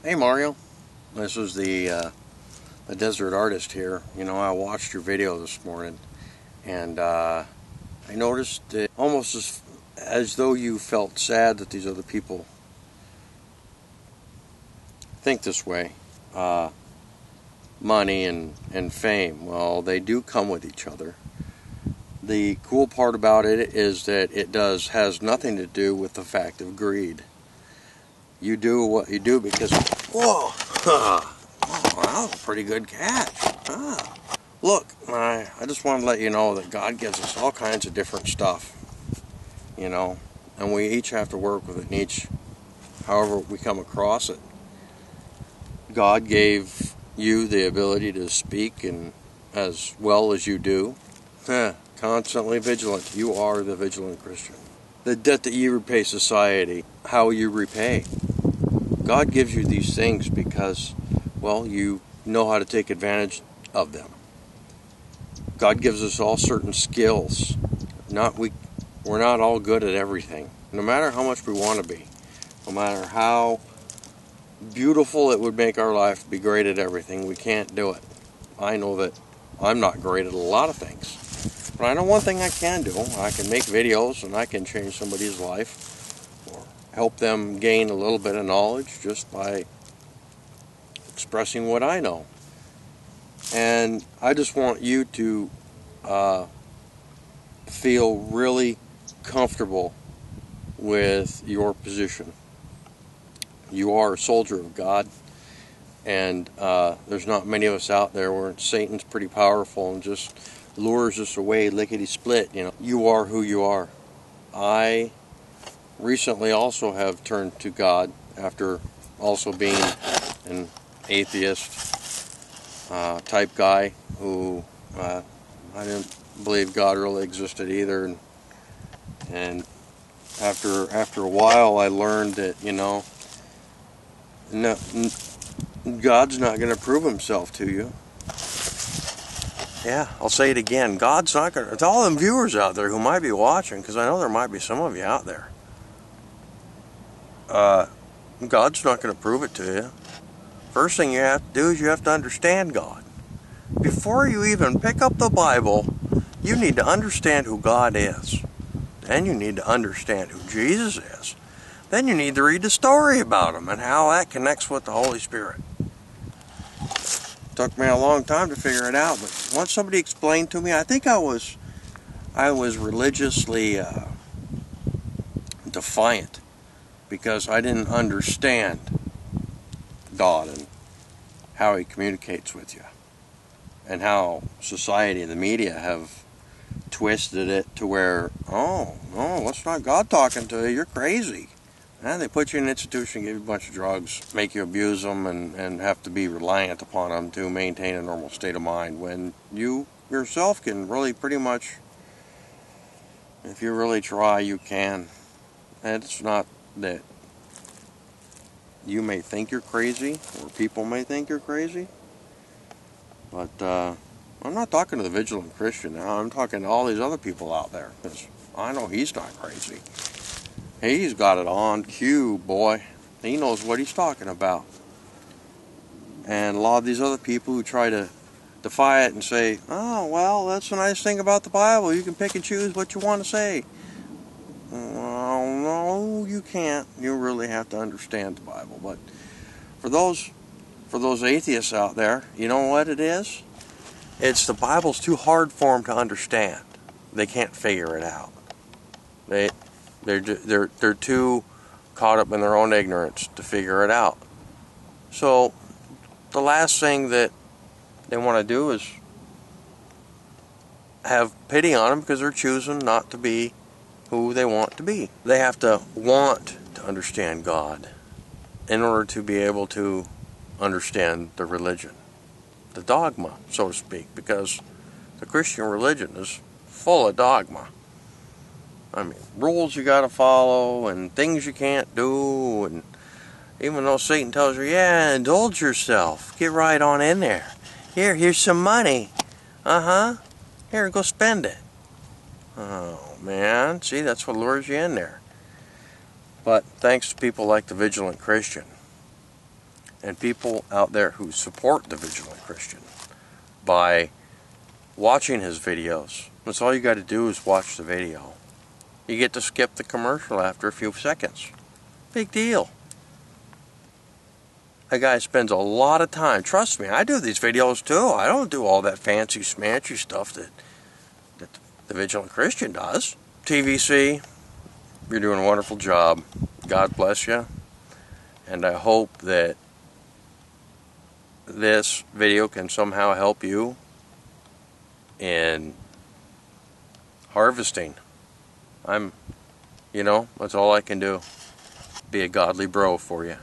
Hey Mario, this is the desert artist here. You know, I watched your video this morning, and I noticed it almost as though you felt sad that these other people think this way. Money and fame, well, they do come with each other. The cool part about it is that it has nothing to do with the fact of greed. You do what you do because, whoa, oh, that was a pretty good catch. Look, I just want to let you know that God gives us all kinds of different stuff, you know, and we each have to work with it, and each, however we come across it. God gave you the ability to speak, and as well as you do, constantly vigilant. You are the vigilant Christian. The debt that you repay society, how you repay. God gives you these things because, well, you know how to take advantage of them. God gives us all certain skills. We're not all good at everything. No matter how much we want to be, no matter how beautiful it would make our life be great at everything, we can't do it. I know that I'm not great at a lot of things, but I know one thing I can do. I can make videos and I can change somebody's life or help them gain a little bit of knowledge just by expressing what I know. And I just want you to feel really comfortable with your position. You are a soldier of God, and there's not many of us out there where Satan's pretty powerful and just lures us away lickety-split. You know, you are who you are. I recently also have turned to God after also being an atheist type guy who I didn't believe God really existed either, and after a while I learned that, you know, no, God's not going to prove himself to you. Yeah, I'll say it again. God's not going to, to all them viewers out there who might be watching, because I know there might be some of you out there, God's not going to prove it to you. First thing you have to do is you have to understand God. Before you even pick up the Bible, you need to understand who God is. Then you need to understand who Jesus is. Then you need to read the story about him and how that connects with the Holy Spirit. Took me a long time to figure it out, but once somebody explained to me, I think I was religiously defiant because I didn't understand God and how he communicates with you, and how society and the media have twisted it to where, oh, no, that's not God talking to you, you're crazy. And they put you in an institution, give you a bunch of drugs, make you abuse them, and have to be reliant upon them to maintain a normal state of mind, when you yourself can really pretty much, if you really try, you can. And it's not that you may think you're crazy, or people may think you're crazy, but I'm not talking to the vigilant Christian now. I'm talking to all these other people out there, because I know he's not crazy. He's got it on cue, boy. He knows what he's talking about. And a lot of these other people who try to defy it and say, oh, well, that's the nice thing about the Bible. You can pick and choose what you want to say. Well, no, you can't. You really have to understand the Bible. But for those atheists out there, you know what it is? It's the Bible's too hard for them to understand. They can't figure it out. They're too caught up in their own ignorance to figure it out. So the last thing that they want to do is have pity on them because they're choosing not to be who they want to be. They have to want to understand God in order to be able to understand the religion, the dogma, so to speak, because the Christian religion is full of dogma. I mean, rules you got to follow and things you can't do, and even though Satan tells you, yeah, indulge yourself, get right on in there. Here's some money. Here, go spend it. Oh, man, see, that's what lures you in there. But thanks to people like the Vigilant Christian, and people out there who support the Vigilant Christian by watching his videos. That's all you got to do is watch the video. You get to skip the commercial after a few seconds. Big deal. That guy spends a lot of time. Trust me, I do these videos too. I don't do all that fancy smancy stuff that the Vigilant Christian does. TVC, you're doing a wonderful job. God bless you. And I hope that this video can somehow help you in harvesting. That's all I can do. Be a godly bro for you.